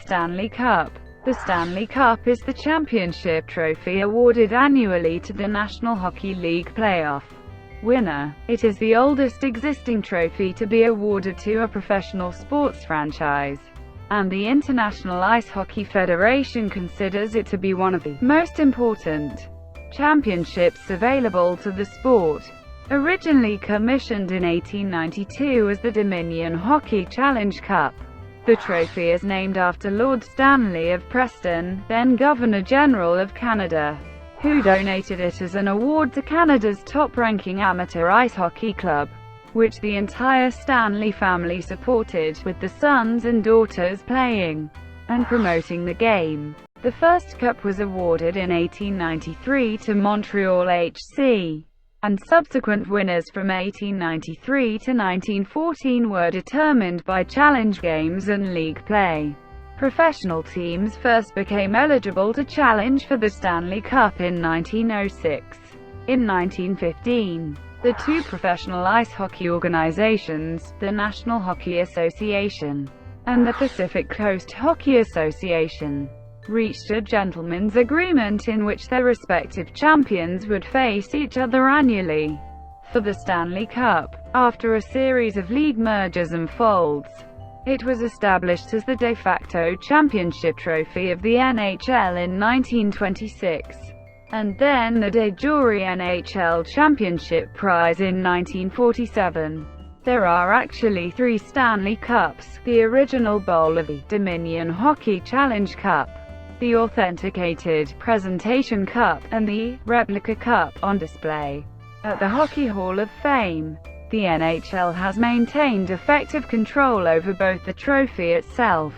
Stanley Cup. The Stanley Cup is the championship trophy awarded annually to the National Hockey League playoff winner. It is the oldest existing trophy to be awarded to a professional sports franchise, and the International Ice Hockey Federation considers it to be one of the most important championships available to the sport. Originally commissioned in 1892 as the Dominion Hockey Challenge Cup, the trophy is named after Lord Stanley of Preston, then Governor-General of Canada, who donated it as an award to Canada's top-ranking amateur ice hockey club, which the entire Stanley family supported, with the sons and daughters playing and promoting the game. The first cup was awarded in 1893 to Montreal HC, and subsequent winners from 1893 to 1914 were determined by challenge games and league play. Professional teams first became eligible to challenge for the Stanley Cup in 1906. In 1915, the two professional ice hockey organizations, the National Hockey Association and the Pacific Coast Hockey Association, reached a gentleman's agreement in which their respective champions would face each other annually for the Stanley Cup. After a series of league mergers and folds, it was established as the de facto championship trophy of the NHL in 1926, and then the de jure NHL championship prize in 1947. There are actually 3 Stanley Cups: the original bowl of the Dominion Hockey Challenge Cup, the authenticated Presentation Cup, and the Replica Cup, on display at the Hockey Hall of Fame. The NHL has maintained effective control over both the trophy itself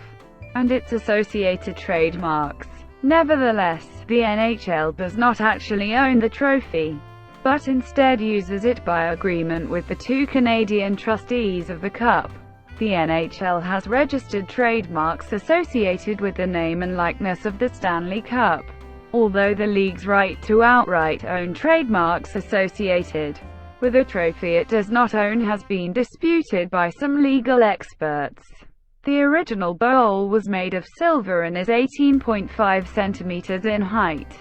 and its associated trademarks. Nevertheless, the NHL does not actually own the trophy, but instead uses it by agreement with the 2 Canadian trustees of the Cup. The NHL has registered trademarks associated with the name and likeness of the Stanley Cup, although the league's right to outright own trademarks associated with a trophy it does not own has been disputed by some legal experts. The original bowl was made of silver and is 18.5 centimeters in height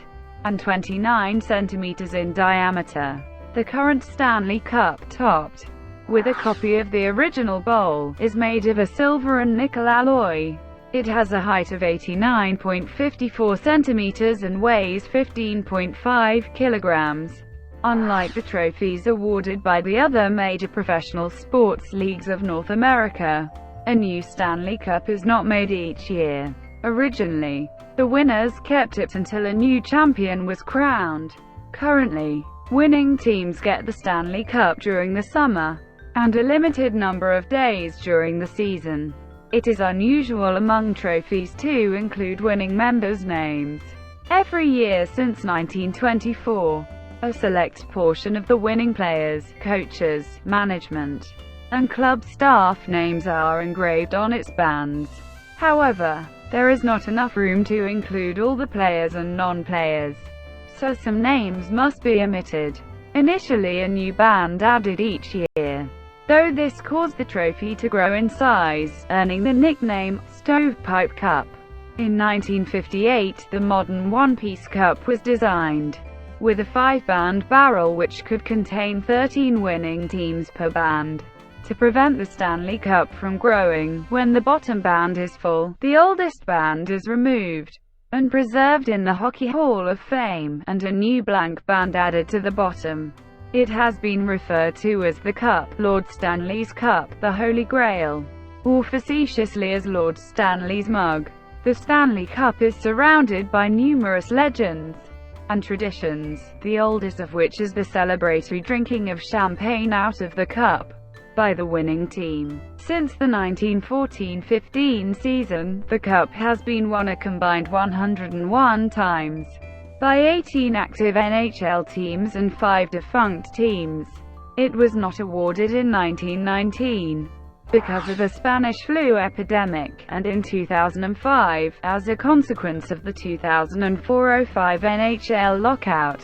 and 29 centimeters in diameter. The current Stanley Cup, topped with a copy of the original bowl, is made of a silver and nickel alloy. It has a height of 89.54 centimeters and weighs 15.5 kilograms. Unlike the trophies awarded by the other major professional sports leagues of North America, a new Stanley Cup is not made each year. Originally, the winners kept it until a new champion was crowned. Currently, winning teams get the Stanley Cup during the summer, and a limited number of days during the season. It is unusual among trophies to include winning members' names. Every year since 1924, a select portion of the winning players, coaches, management, and club staff names are engraved on its bands. However, there is not enough room to include all the players and non-players, so some names must be omitted. Initially a new band added each year, though this caused the trophy to grow in size, earning the nickname Stovepipe Cup. In 1958, the modern one-piece cup was designed with a 5-band barrel which could contain 13 winning teams per band. To prevent the Stanley Cup from growing, when the bottom band is full, the oldest band is removed and preserved in the Hockey Hall of Fame, and a new blank band added to the bottom. It has been referred to as the Cup, Lord Stanley's Cup, the Holy Grail, or facetiously as Lord Stanley's Mug. The Stanley Cup is surrounded by numerous legends and traditions, the oldest of which is the celebratory drinking of champagne out of the cup by the winning team. Since the 1914-15 season, the cup has been won a combined 101 times by 18 active NHL teams and 5 defunct teams. It was not awarded in 1919 because of the Spanish flu epidemic, and in 2005, as a consequence of the 2004-05 NHL lockout.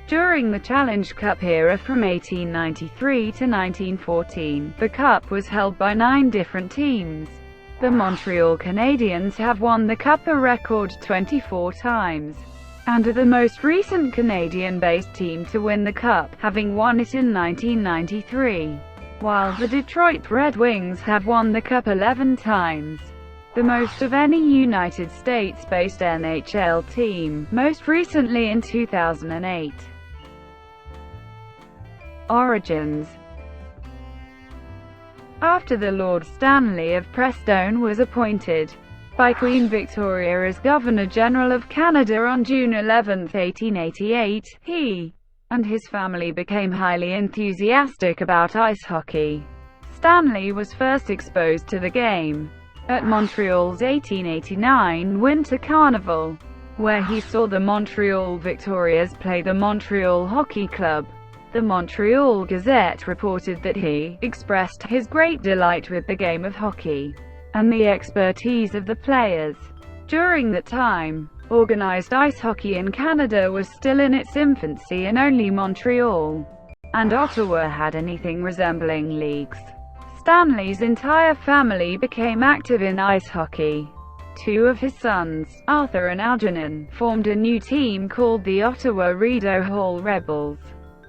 During the Challenge Cup era from 1893 to 1914, the Cup was held by 9 different teams. The Montreal Canadiens have won the Cup a record 24 times, and are the most recent Canadian-based team to win the Cup, having won it in 1993, while the Detroit Red Wings have won the Cup 11 times, the most of any United States-based NHL team, most recently in 2008. Origins. After the Lord Stanley of Prestone was appointed by Queen Victoria as Governor-General of Canada on June 11, 1888, he and his family became highly enthusiastic about ice hockey. Stanley was first exposed to the game at Montreal's 1889 Winter Carnival, where he saw the Montreal Victorias play the Montreal Hockey Club. The Montreal Gazette reported that he expressed his great delight with the game of hockey and the expertise of the players. During that time, organized ice hockey in Canada was still in its infancy, and only Montreal and Ottawa had anything resembling leagues. Stanley's entire family became active in ice hockey. Two of his sons, Arthur and Algernon, formed a new team called the Ottawa Rideau Hall Rebels.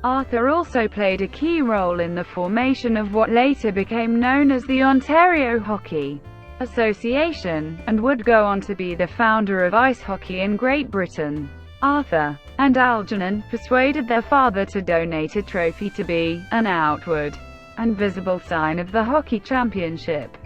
Arthur also played a key role in the formation of what later became known as the Ontario Hockey Association, and would go on to be the founder of ice hockey in Great Britain. Arthur and Algernon persuaded their father to donate a trophy to be an outward and visible sign of the hockey championship.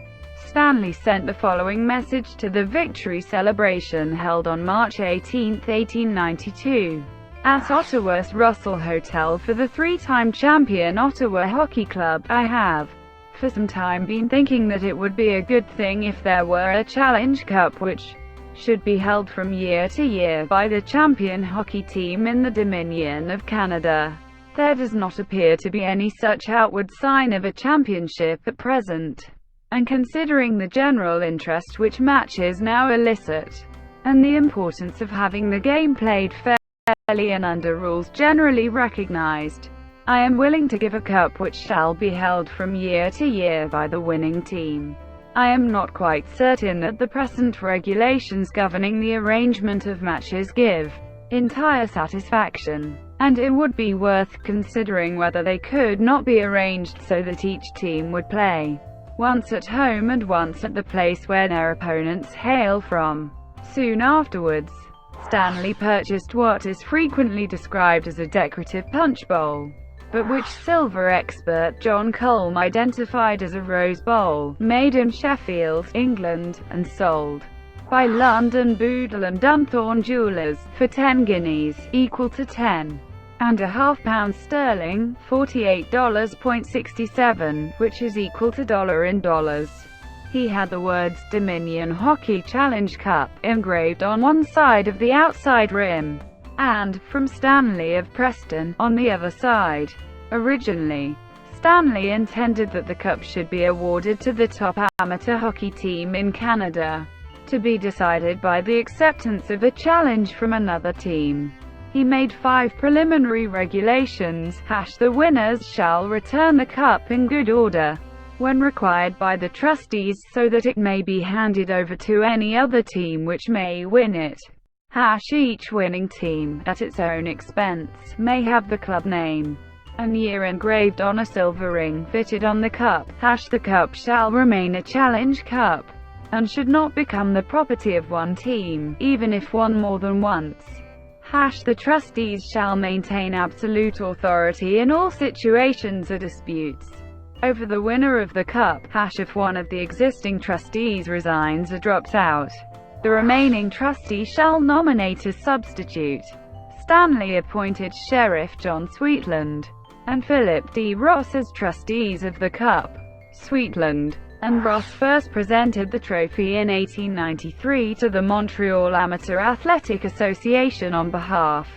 Stanley sent the following message to the victory celebration held on March 18, 1892. At Ottawa's Russell Hotel for the three-time champion Ottawa Hockey Club, I have, for some time, been thinking that it would be a good thing if there were a Challenge Cup which should be held from year to year by the champion hockey team in the Dominion of Canada. There does not appear to be any such outward sign of a championship at present, and considering the general interest which matches now elicit, and the importance of having the game played fairly and under rules generally recognized, I am willing to give a cup which shall be held from year to year by the winning team. I am not quite certain that the present regulations governing the arrangement of matches give entire satisfaction, and it would be worth considering whether they could not be arranged so that each team would play once at home and once at the place where their opponents hail from. Soon afterwards, Stanley purchased what is frequently described as a decorative punch bowl, but which silver expert John Culm identified as a rose bowl, made in Sheffield, England, and sold by London Boodle and Dunthorne Jewellers for 10 guineas, equal to £10.50 sterling, $48.67, which is equal to $1 in dollars. He had the words Dominion Hockey Challenge Cup engraved on one side of the outside rim, and from Stanley of Preston on the other side. Originally, Stanley intended that the cup should be awarded to the top amateur hockey team in Canada, to be decided by the acceptance of a challenge from another team. He made 5 preliminary regulations: the winners shall return the cup in good order when required by the trustees, so that it may be handed over to any other team which may win it. Each winning team, at its own expense, may have the club name and year engraved on a silver ring fitted on the cup. The cup shall remain a challenge cup, and should not become the property of one team, even if won more than once. The trustees shall maintain absolute authority in all situations or disputes over the winner of the cup. If one of the existing trustees resigns or drops out, the remaining trustee shall nominate a substitute. Stanley appointed Sheriff John Sweetland and Philip D. Ross as trustees of the cup. Sweetland and Ross first presented the trophy in 1893 to the Montreal Amateur Athletic Association on behalf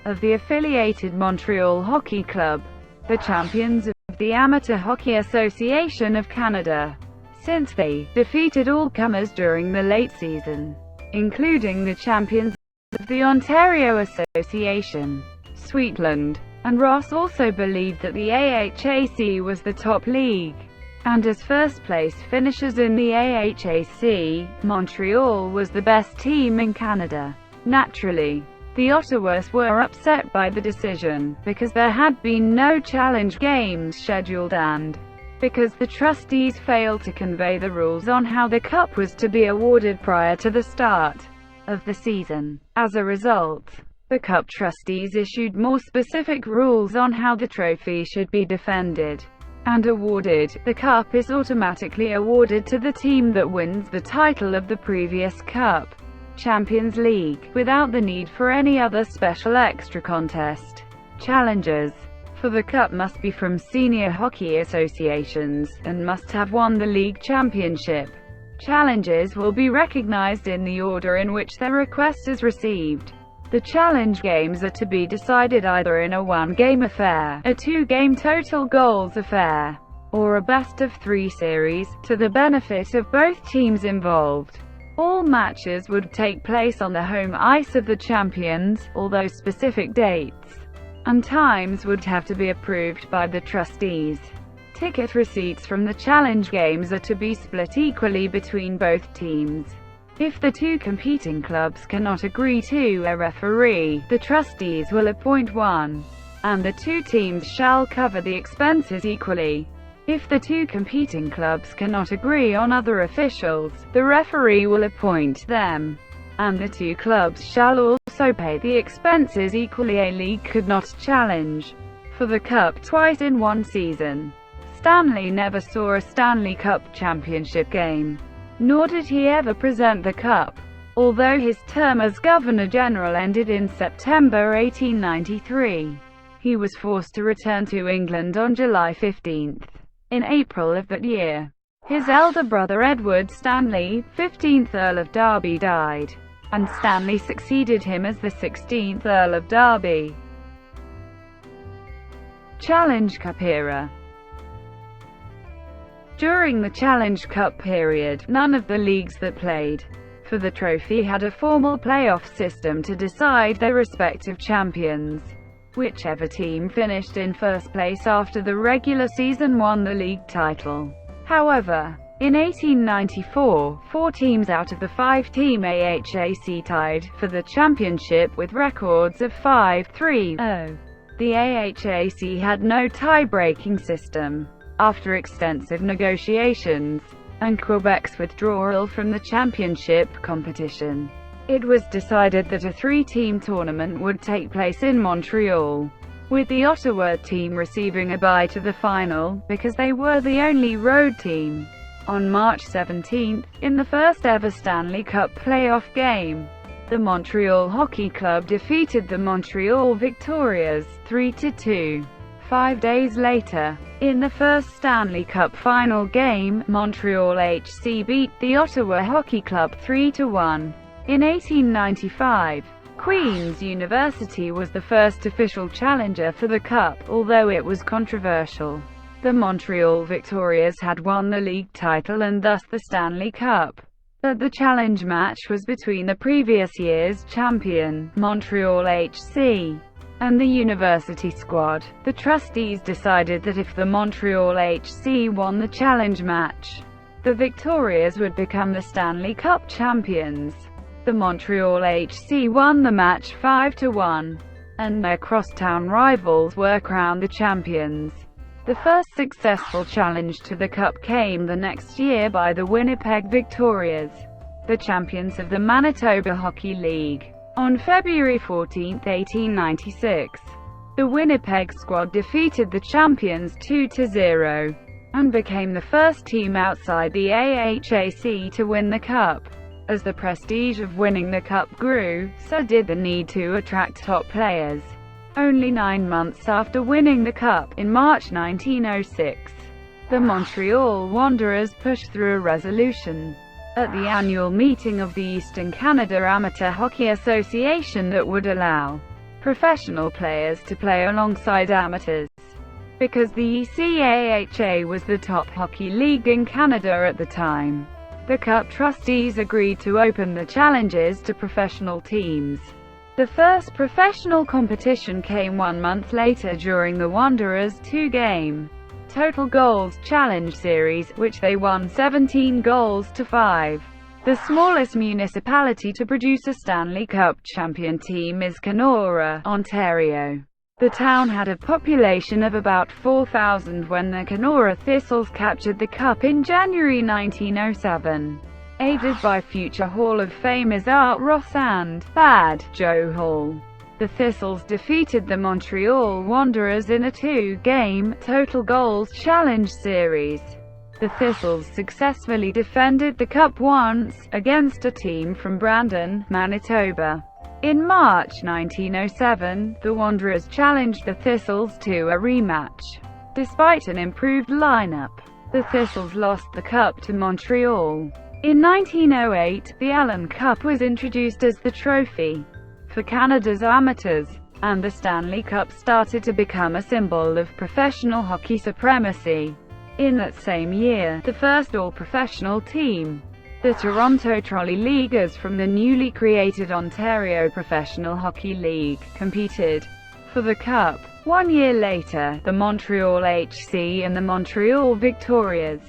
of the affiliated Montreal Hockey Club, the champions of the Amateur Hockey Association of Canada. Since they defeated all comers during the late season, including the champions of the Ontario Association, Sweetland and Ross also believed that the AHAC was the top league. and as first-place finishers in the AHAC, Montreal was the best team in Canada. Naturally, the Ottawas were upset by the decision, because there had been no challenge games scheduled and because the trustees failed to convey the rules on how the cup was to be awarded prior to the start of the season. As a result, the Cup trustees issued more specific rules on how the trophy should be defended and awarded. The cup is automatically awarded to the team that wins the title of the previous Cup Champions League, without the need for any other special extra contest. Challengers for the cup must be from senior hockey associations, and must have won the league championship. Challenges will be recognized in the order in which their request is received. The challenge games are to be decided either in a one-game affair, a two-game total goals affair, or a best-of-3 series, to the benefit of both teams involved. All matches would take place on the home ice of the champions, although specific dates and times would have to be approved by the trustees. Ticket receipts from the challenge games are to be split equally between both teams. If the two competing clubs cannot agree to a referee, the trustees will appoint one, and the two teams shall cover the expenses equally. If the two competing clubs cannot agree on other officials, the referee will appoint them, and the two clubs shall also pay the expenses equally. A league could not challenge for the cup twice in one season. Stanley never saw a Stanley Cup championship game, nor did he ever present the cup. Although his term as Governor-General ended in September 1893, he was forced to return to England on July 15. In April of that year, his elder brother Edward Stanley, 15th Earl of Derby, died, and Stanley succeeded him as the 16th Earl of Derby. Challenge Cup era. During the Challenge Cup period, none of the leagues that played for the trophy had a formal playoff system to decide their respective champions. Whichever team finished in first place after the regular season won the league title. However, in 1894, 4 teams out of the 5-team AHAC tied for the championship with records of 5-3-0. The AHAC had no tie-breaking system. After extensive negotiations, and Quebec's withdrawal from the championship competition, it was decided that a 3-team tournament would take place in Montreal, with the Ottawa team receiving a bye to the final, because they were the only road team. On March 17, in the first ever Stanley Cup playoff game, the Montreal Hockey Club defeated the Montreal Victorias 3-2. 5 days later, in the first Stanley Cup final game, Montreal HC beat the Ottawa Hockey Club 3-1. In 1895, Queen's University was the first official challenger for the Cup, although it was controversial. The Montreal Victorias had won the league title and thus the Stanley Cup, but the challenge match was between the previous year's champion, Montreal HC, and the University squad. The trustees decided that if the Montreal HC won the challenge match, the Victorias would become the Stanley Cup champions. The Montreal HC won the match 5-1, and their crosstown rivals were crowned the champions. The first successful challenge to the Cup came the next year by the Winnipeg Victorias, the champions of the Manitoba Hockey League. On February 14, 1896, the Winnipeg squad defeated the champions 2-0, and became the first team outside the AHAC to win the Cup. As the prestige of winning the Cup grew, so did the need to attract top players. Only 9 months after winning the Cup, in March 1906, the Montreal Wanderers pushed through a resolution at the annual meeting of the Eastern Canada Amateur Hockey Association that would allow professional players to play alongside amateurs. Because the ECAHA was the top hockey league in Canada at the time, the Cup trustees agreed to open the challenges to professional teams. The first professional competition came 1 month later during the Wanderers' 2-game Total Goals Challenge Series, which they won 17 goals to 5. The smallest municipality to produce a Stanley Cup champion team is Kenora, Ontario. The town had a population of about 4,000 when the Kenora Thistles captured the cup in January 1907. Aided by future Hall of Famers Art Ross and Bad Joe Hall, the Thistles defeated the Montreal Wanderers in a 2-game Total Goals Challenge Series. The Thistles successfully defended the cup once, against a team from Brandon, Manitoba. In March 1907, the Wanderers challenged the Thistles to a rematch. Despite an improved lineup, the Thistles lost the cup to Montreal. In 1908, the Allen Cup was introduced as the trophy for Canada's amateurs, and the Stanley Cup started to become a symbol of professional hockey supremacy. In that same year, the first all-professional team, the Toronto Trolley Leaguers from the newly created Ontario Professional Hockey League, competed for the Cup. 1 year later, the Montreal HC and the Montreal Victorias,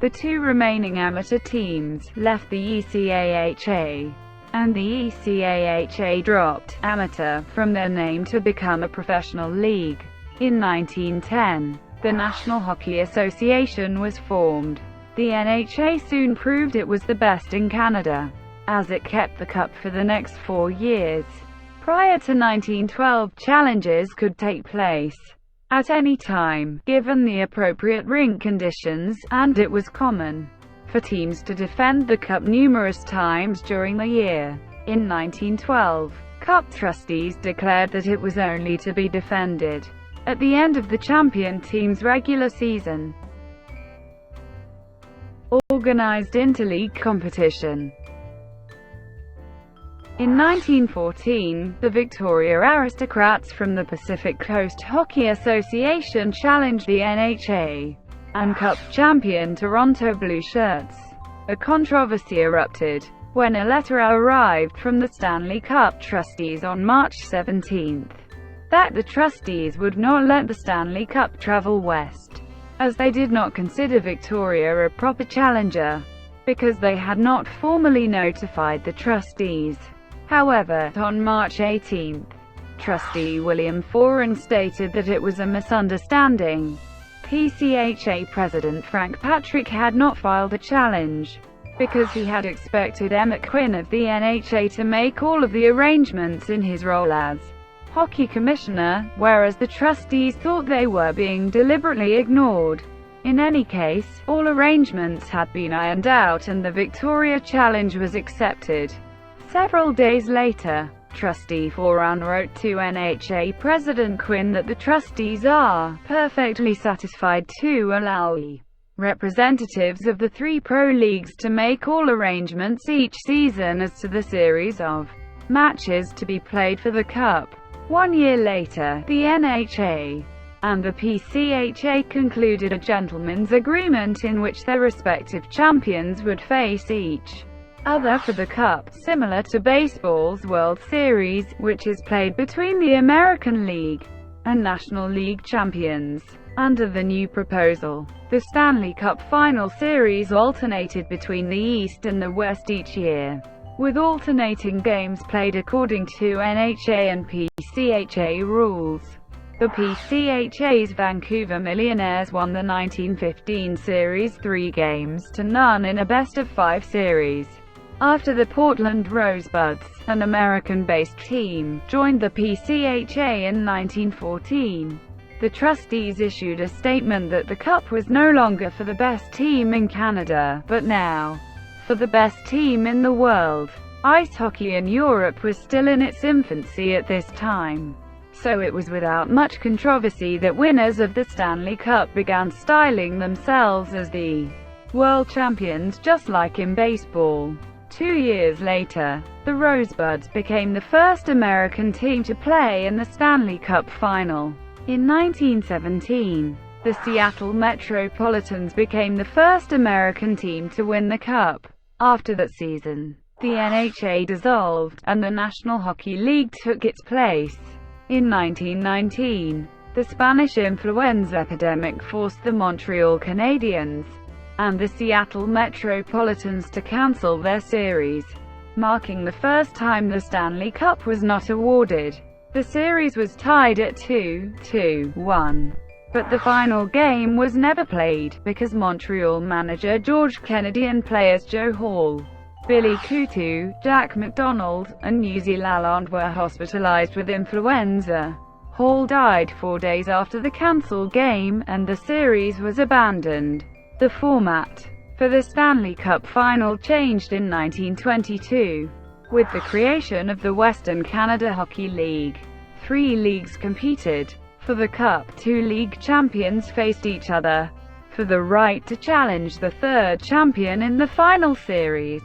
the two remaining amateur teams, left the ECAHA, and the ECAHA dropped amateur from their name to become a professional league. In 1910, the National Hockey Association was formed. The NHA soon proved it was the best in Canada, as it kept the cup for the next 4 years. Prior to 1912, challenges could take place at any time, given the appropriate rink conditions, and it was common for teams to defend the cup numerous times during the year. In 1912, Cup trustees declared that it was only to be defended at the end of the champion team's regular season. Organized interleague competition. In 1914, the Victoria Aristocrats from the Pacific Coast Hockey Association challenged the NHA and Cup champion Toronto Blue Shirts. A controversy erupted when a letter arrived from the Stanley Cup trustees on March 17 that the trustees would not let the Stanley Cup travel west, as they did not consider Victoria a proper challenger, because they had not formally notified the trustees. However, on March 18, trustee William Foran stated that it was a misunderstanding. PCHA President Frank Patrick had not filed a challenge, because he had expected Emmett Quinn of the NHA to make all of the arrangements in his role as hockey commissioner, whereas the trustees thought they were being deliberately ignored. In any case, all arrangements had been ironed out and the Victoria challenge was accepted. Several days later, Trustee Foran wrote to NHA President Quinn that the trustees are perfectly satisfied to allow representatives of the 3 pro leagues to make all arrangements each season as to the series of matches to be played for the Cup. 1 year later, the NHA and the PCHA concluded a gentleman's agreement in which their respective champions would face each other for the Cup, similar to baseball's World Series, which is played between the American League and National League champions. Under the new proposal, the Stanley Cup Final Series alternated between the East and the West each year, with alternating games played according to NHA and PCHA rules. The PCHA's Vancouver Millionaires won the 1915 series 3-0 in a best-of-5 series. After the Portland Rosebuds, an American-based team, joined the PCHA in 1914, the trustees issued a statement that the Cup was no longer for the best team in Canada, but now for the best team in the world. Ice hockey in Europe was still in its infancy at this time, so it was without much controversy that winners of the Stanley Cup began styling themselves as the world champions, just like in baseball. 2 years later, the Rosebuds became the first American team to play in the Stanley Cup final. In 1917, the Seattle Metropolitans became the first American team to win the Cup. After that season, the NHA dissolved, and the National Hockey League took its place. In 1919, The Spanish influenza epidemic forced the Montreal Canadiens and the Seattle Metropolitans to cancel their series, marking the first time the Stanley Cup was not awarded. The series was tied at 2-1. But the final game was never played, because Montreal manager George Kennedy and players Joe Hall, Billy Coutu, Jack McDonald, and Nuzi Lalonde were hospitalized with influenza. Hall died 4 days after the cancelled game, and the series was abandoned. The format for the Stanley Cup final changed in 1922, with the creation of the Western Canada Hockey League. 3 leagues competed. For the Cup, 2 league champions faced each other for the right to challenge the third champion in the final series.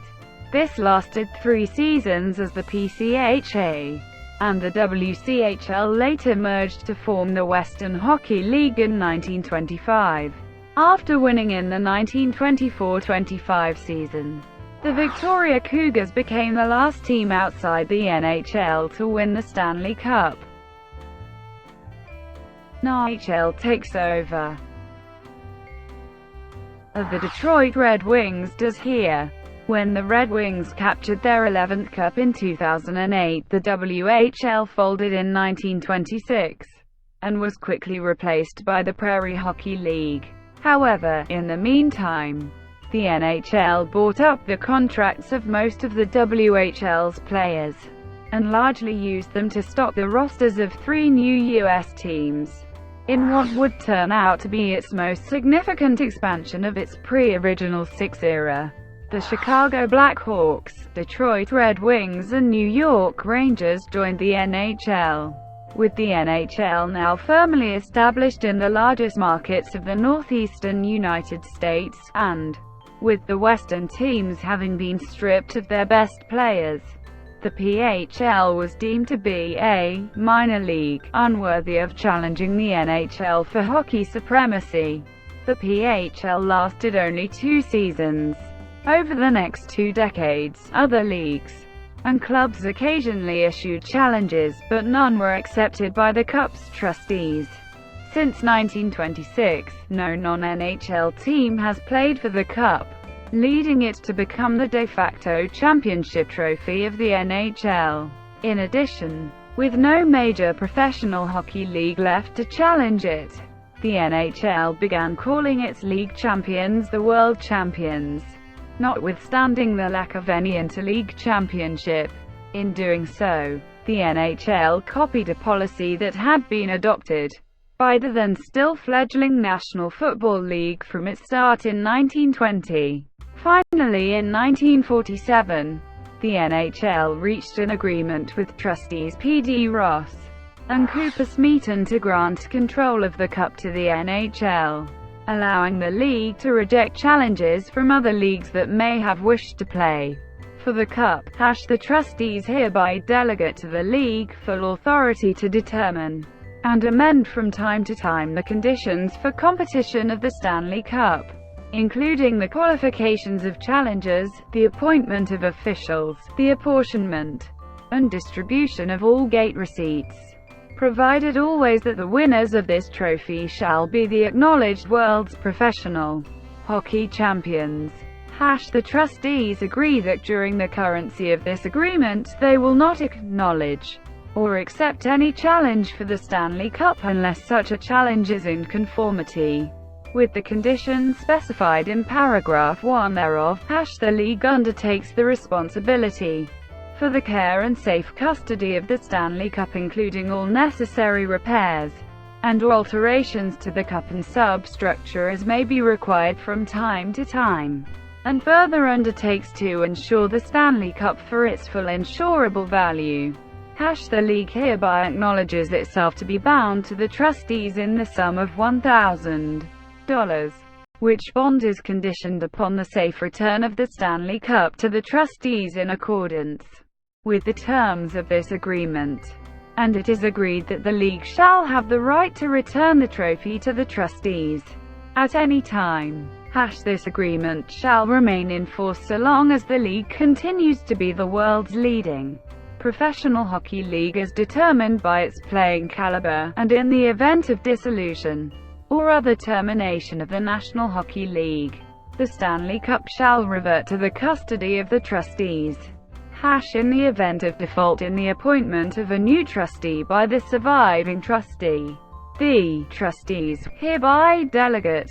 This lasted 3 seasons as the PCHA and the WCHL later merged to form the Western Hockey League in 1925. After winning in the 1924-25 season, the Victoria Cougars became the last team outside the NHL to win the Stanley Cup. NHL takes over of the Detroit Red Wings does here. When the Red Wings captured their 11th Cup in 2008, the WHL folded in 1926, and was quickly replaced by the Prairie Hockey League. However, in the meantime, the NHL bought up the contracts of most of the WHL's players, and largely used them to stock the rosters of 3 new U.S. teams, in what would turn out to be its most significant expansion of its pre-Original Six era. The Chicago Blackhawks, Detroit Red Wings and New York Rangers joined the NHL. With the NHL now firmly established in the largest markets of the northeastern United States, and with the Western teams having been stripped of their best players, the PHL was deemed to be a minor league, unworthy of challenging the NHL for hockey supremacy. The PHL lasted only 2 seasons. Over the next 2 decades, other leagues and clubs occasionally issued challenges, but none were accepted by the Cup's trustees. Since 1926, no non-NHL team has played for the Cup, leading it to become the de facto championship trophy of the NHL. In addition, with no major professional hockey league left to challenge it, the NHL began calling its league champions the World Champions, notwithstanding the lack of any interleague championship. In doing so, the NHL copied a policy that had been adopted by the then still fledgling National Football League from its start in 1920. Finally, in 1947, the NHL reached an agreement with trustees P.D. Ross and Cooper Smeaton to grant control of the Cup to the NHL, allowing the league to reject challenges from other leagues that may have wished to play for the Cup. The trustees hereby delegate to the league full authority to determine and amend from time to time the conditions for competition of the Stanley Cup, including the qualifications of challengers, the appointment of officials, the apportionment and distribution of all gate receipts, provided always that the winners of this trophy shall be the acknowledged world's professional hockey champions. The trustees agree that during the currency of this agreement, they will not acknowledge or accept any challenge for the Stanley Cup unless such a challenge is in conformity with the conditions specified in paragraph 1 thereof. The league undertakes the responsibility for the care and safe custody of the Stanley Cup, including all necessary repairs and alterations to the cup and substructure as may be required from time to time, and further undertakes to insure the Stanley Cup for its full insurable value. The league hereby acknowledges itself to be bound to the trustees in the sum of $1,000, which bond is conditioned upon the safe return of the Stanley Cup to the trustees in accordance with the terms of this agreement, and it is agreed that the league shall have the right to return the trophy to the trustees at any time. This agreement shall remain in force so long as the league continues to be the world's leading professional hockey league is determined by its playing caliber, and in the event of dissolution or other termination of the National Hockey League, the Stanley Cup shall revert to the custody of the trustees. In the event of default in the appointment of a new trustee by the surviving trustee, the trustees hereby delegate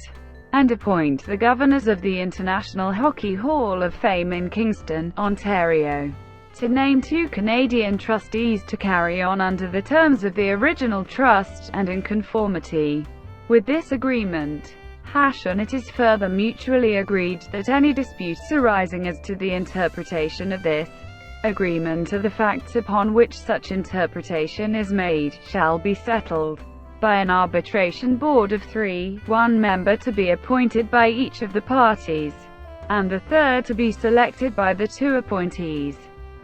and appoint the governors of the International Hockey Hall of Fame in Kingston, Ontario, to name 2 Canadian trustees to carry on under the terms of the original trust, and in conformity with this agreement. And it is further mutually agreed that any disputes arising as to the interpretation of this agreement or the facts upon which such interpretation is made, shall be settled by an arbitration board of 3, 1 member to be appointed by each of the parties, and the third to be selected by the 2 appointees.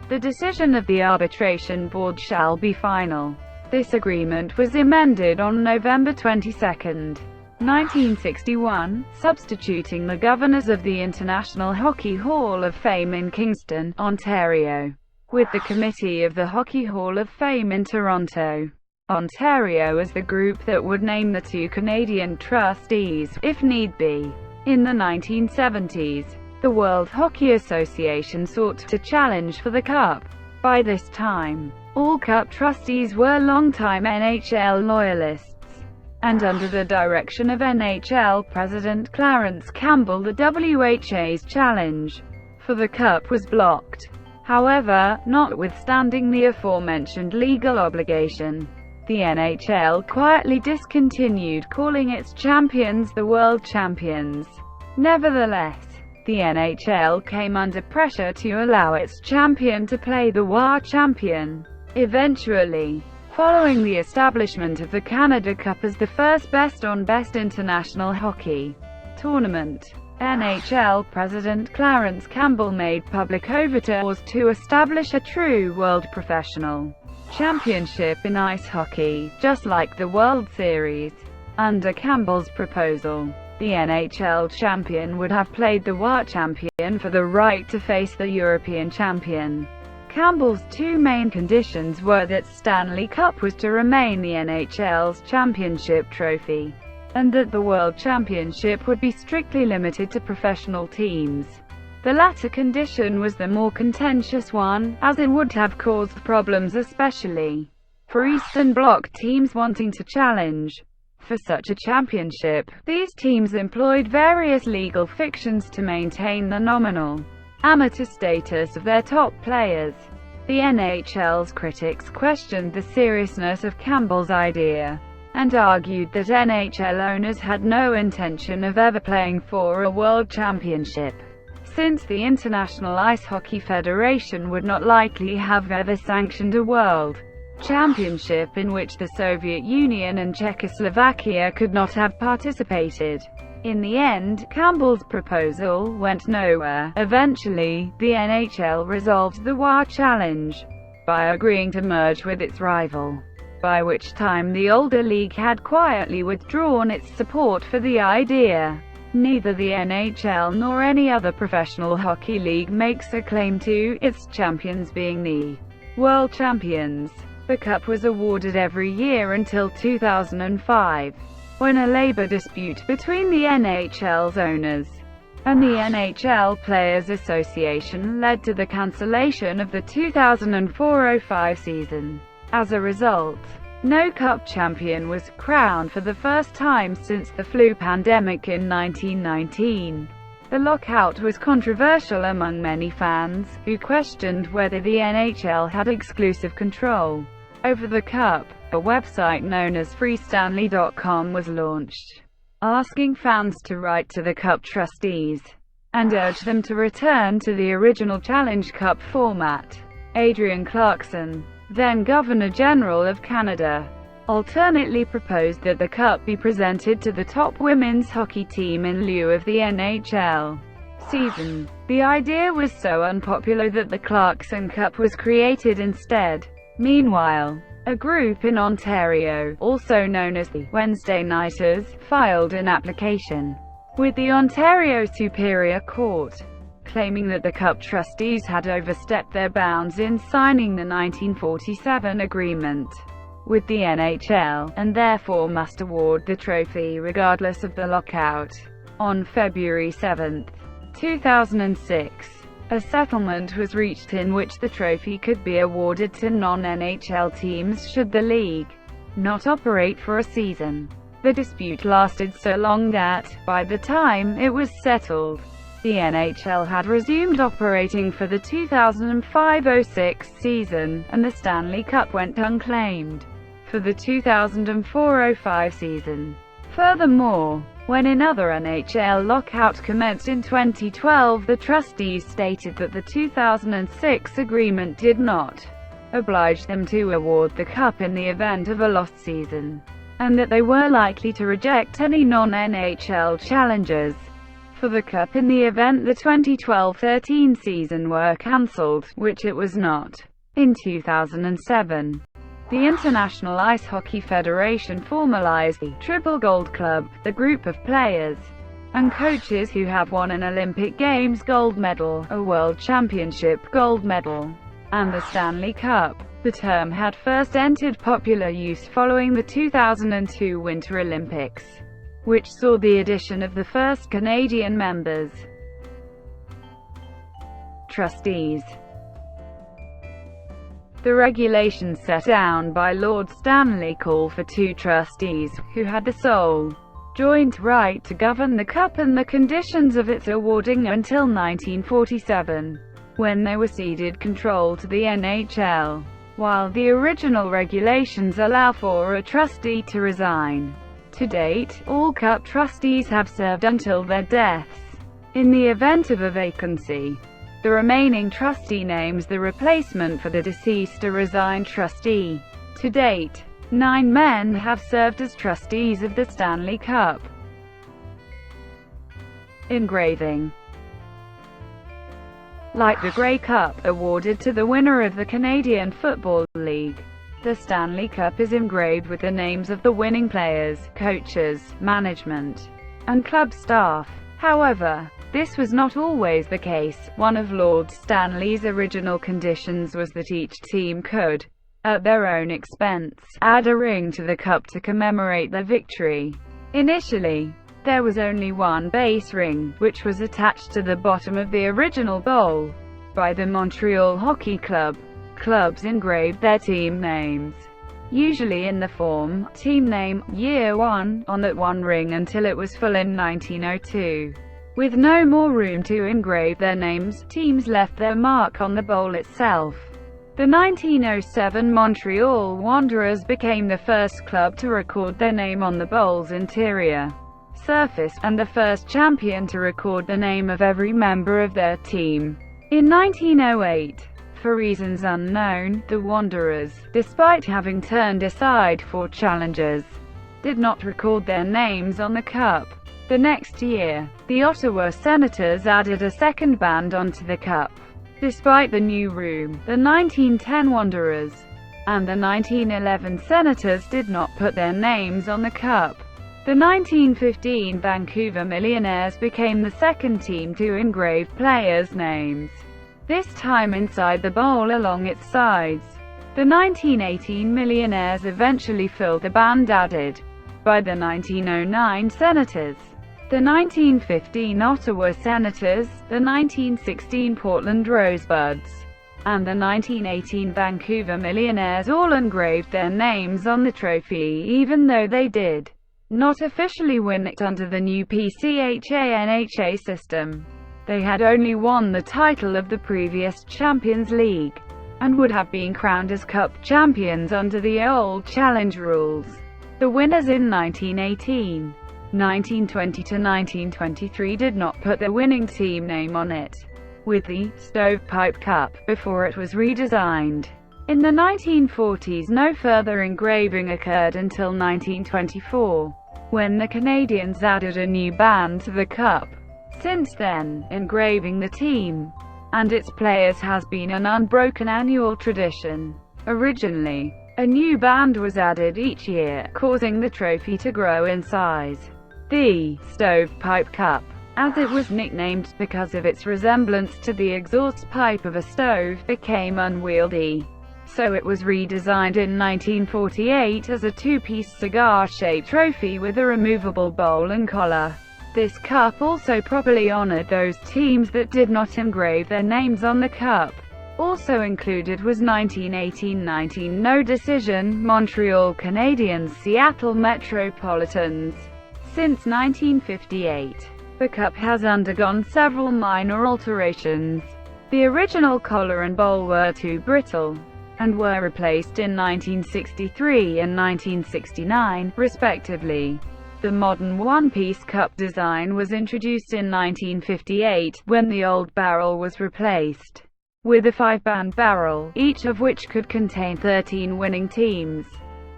The decision of the arbitration board shall be final. This agreement was amended on November 22, 1961, substituting the governors of the International Hockey Hall of Fame in Kingston, Ontario, with the Committee of the Hockey Hall of Fame in Toronto, Ontario, as the group that would name the 2 Canadian trustees, if need be. In the 1970s, the World Hockey Association sought to challenge for the Cup. By this time, all Cup trustees were longtime NHL loyalists, and under the direction of NHL President Clarence Campbell, the WHA's challenge for the Cup was blocked. However, notwithstanding the aforementioned legal obligation, the NHL quietly discontinued calling its champions the World Champions. Nevertheless, the NHL came under pressure to allow its champion to play the WHA champion. Eventually, following the establishment of the Canada Cup as the first best-on-best international hockey tournament, NHL President Clarence Campbell made public overtures to establish a true world professional championship in ice hockey, just like the World Series. Under Campbell's proposal, the NHL champion would have played the WHA champion for the right to face the European champion. Campbell's 2 main conditions were that Stanley Cup was to remain the NHL's championship trophy, and that the World Championship would be strictly limited to professional teams. The latter condition was the more contentious one, as it would have caused problems especially for Eastern Bloc teams wanting to challenge for such a championship. These teams employed various legal fictions to maintain the nominal amateur status of their top players. The NHL's critics questioned the seriousness of Campbell's idea, and argued that NHL owners had no intention of ever playing for a world championship, since the International Ice Hockey Federation would not likely have ever sanctioned a world championship in which the Soviet Union and Czechoslovakia could not have participated. In the end, Campbell's proposal went nowhere. Eventually, the NHL resolved the WHA challenge by agreeing to merge with its rival, by which time the older league had quietly withdrawn its support for the idea. Neither the NHL nor any other professional hockey league makes a claim to its champions being the world champions. The Cup was awarded every year until 2005, when a labor dispute between the NHL's owners and the NHL Players Association led to the cancellation of the 2004-05 season. As a result, no Cup champion was crowned for the first time since the flu pandemic in 1919. The lockout was controversial among many fans, who questioned whether the NHL had exclusive control over the Cup. A website known as freestanley.com was launched, asking fans to write to the Cup trustees and urge them to return to the original Challenge Cup format. Adrian Clarkson, then Governor-General of Canada, alternately proposed that the Cup be presented to the top women's hockey team in lieu of the NHL season. The idea was so unpopular that the Clarkson Cup was created instead. Meanwhile, a group in Ontario, also known as the Wednesday Nighters, filed an application with the Ontario Superior Court claiming that the Cup trustees had overstepped their bounds in signing the 1947 agreement with the NHL, and therefore must award the trophy regardless of the lockout. On February 7, 2006, a settlement was reached in which the trophy could be awarded to non-NHL teams should the league not operate for a season. The dispute lasted so long that, by the time it was settled, the NHL had resumed operating for the 2005-06 season, and the Stanley Cup went unclaimed for the 2004-05 season. Furthermore, when another NHL lockout commenced in 2012, the trustees stated that the 2006 agreement did not oblige them to award the Cup in the event of a lost season, and that they were likely to reject any non-NHL challenges for the Cup in the event the 2012-13 season were cancelled, which it was not. In 2007, the International Ice Hockey Federation formalized the Triple Gold Club, the group of players and coaches who have won an Olympic Games gold medal, a World Championship gold medal, and the Stanley Cup. The term had first entered popular use following the 2002 Winter Olympics, which saw the addition of the first Canadian members. Trustees. The regulations set down by Lord Stanley call for two trustees, who had the sole, joint right to govern the Cup and the conditions of its awarding until 1947, when they were ceded control to the NHL, while the original regulations allow for a trustee to resign. To date, all Cup trustees have served until their deaths. In the event of a vacancy, the remaining trustee names the replacement for the deceased or resigned trustee. To date, 9 men have served as trustees of the Stanley Cup. Engraving. Like the Grey Cup, awarded to the winner of the Canadian Football League, the Stanley Cup is engraved with the names of the winning players, coaches, management, and club staff. However, this was not always the case. One of Lord Stanley's original conditions was that each team could, at their own expense, add a ring to the cup to commemorate their victory. Initially, there was only one base ring, which was attached to the bottom of the original bowl by the Montreal Hockey Club. Clubs engraved their team names, usually in the form, team name, year 1, on that one ring until it was full in 1902. With no more room to engrave their names, teams left their mark on the bowl itself. The 1907 Montreal Wanderers became the first club to record their name on the bowl's interior surface, and the first champion to record the name of every member of their team. In 1908, for reasons unknown, the Wanderers, despite having turned aside 4 challengers, did not record their names on the cup. The next year, the Ottawa Senators added a second band onto the cup. Despite the new room, the 1910 Wanderers and the 1911 Senators did not put their names on the cup. The 1915 Vancouver Millionaires became the second team to engrave players' names, this time inside the bowl along its sides. The 1918 Millionaires eventually filled the band added by the 1909 Senators, the 1915 Ottawa Senators, the 1916 Portland Rosebuds, and the 1918 Vancouver Millionaires all engraved their names on the trophy even though they did not officially win it under the new PCHA-NHA system. They had only won the title of the previous Champions League, and would have been crowned as Cup champions under the old Challenge rules. The winners in 1918, 1920–1923 did not put their winning team name on it, with the Stovepipe Cup, before it was redesigned. In the 1940s no further engraving occurred until 1924, when the Canadians added a new band to the cup. Since then, engraving the team and its players has been an unbroken annual tradition. Originally, a new band was added each year, causing the trophy to grow in size. The Stovepipe Cup as it was nicknamed because of its resemblance to the exhaust pipe of a stove, became unwieldy. So it was redesigned in 1948 as a two-piece cigar-shaped trophy with a removable bowl and collar. This cup also properly honored those teams that did not engrave their names on the cup. Also included was 1918-19 no decision, Montreal Canadiens, Seattle Metropolitans. Since 1958, the cup has undergone several minor alterations. The original collar and bowl were too brittle, and were replaced in 1963 and 1969, respectively. The modern one-piece cup design was introduced in 1958, when the old barrel was replaced with a 5-band barrel, each of which could contain 13 winning teams.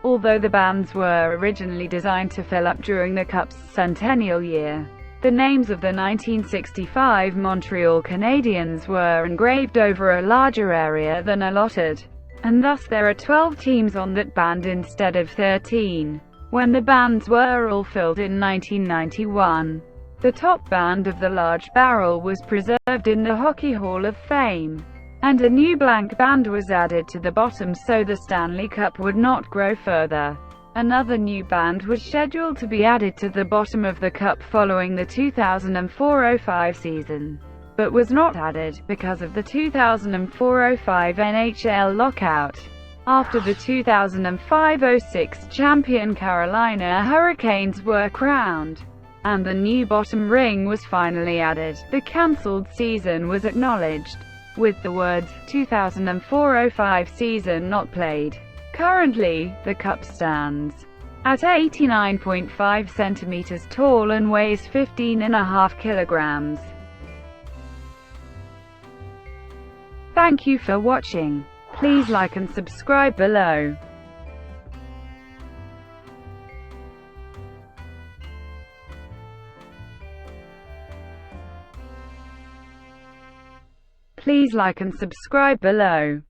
Although the bands were originally designed to fill up during the Cup's centennial year, the names of the 1965 Montreal Canadiens were engraved over a larger area than allotted, and thus there are 12 teams on that band instead of 13. When the bands were all filled in 1991, the top band of the large barrel was preserved in the Hockey Hall of Fame, and a new blank band was added to the bottom so the Stanley Cup would not grow further. Another new band was scheduled to be added to the bottom of the cup following the 2004-05 season, but was not added, because of the 2004-05 NHL lockout. After the 2005-06 champion Carolina Hurricanes were crowned, and the new bottom ring was finally added, the cancelled season was acknowledged with the words, 2004-05 season not played. Currently, the cup stands at 89.5 centimeters tall and weighs 15.5 kilograms. Thank you for watching. Please like and subscribe below. Please like and subscribe below.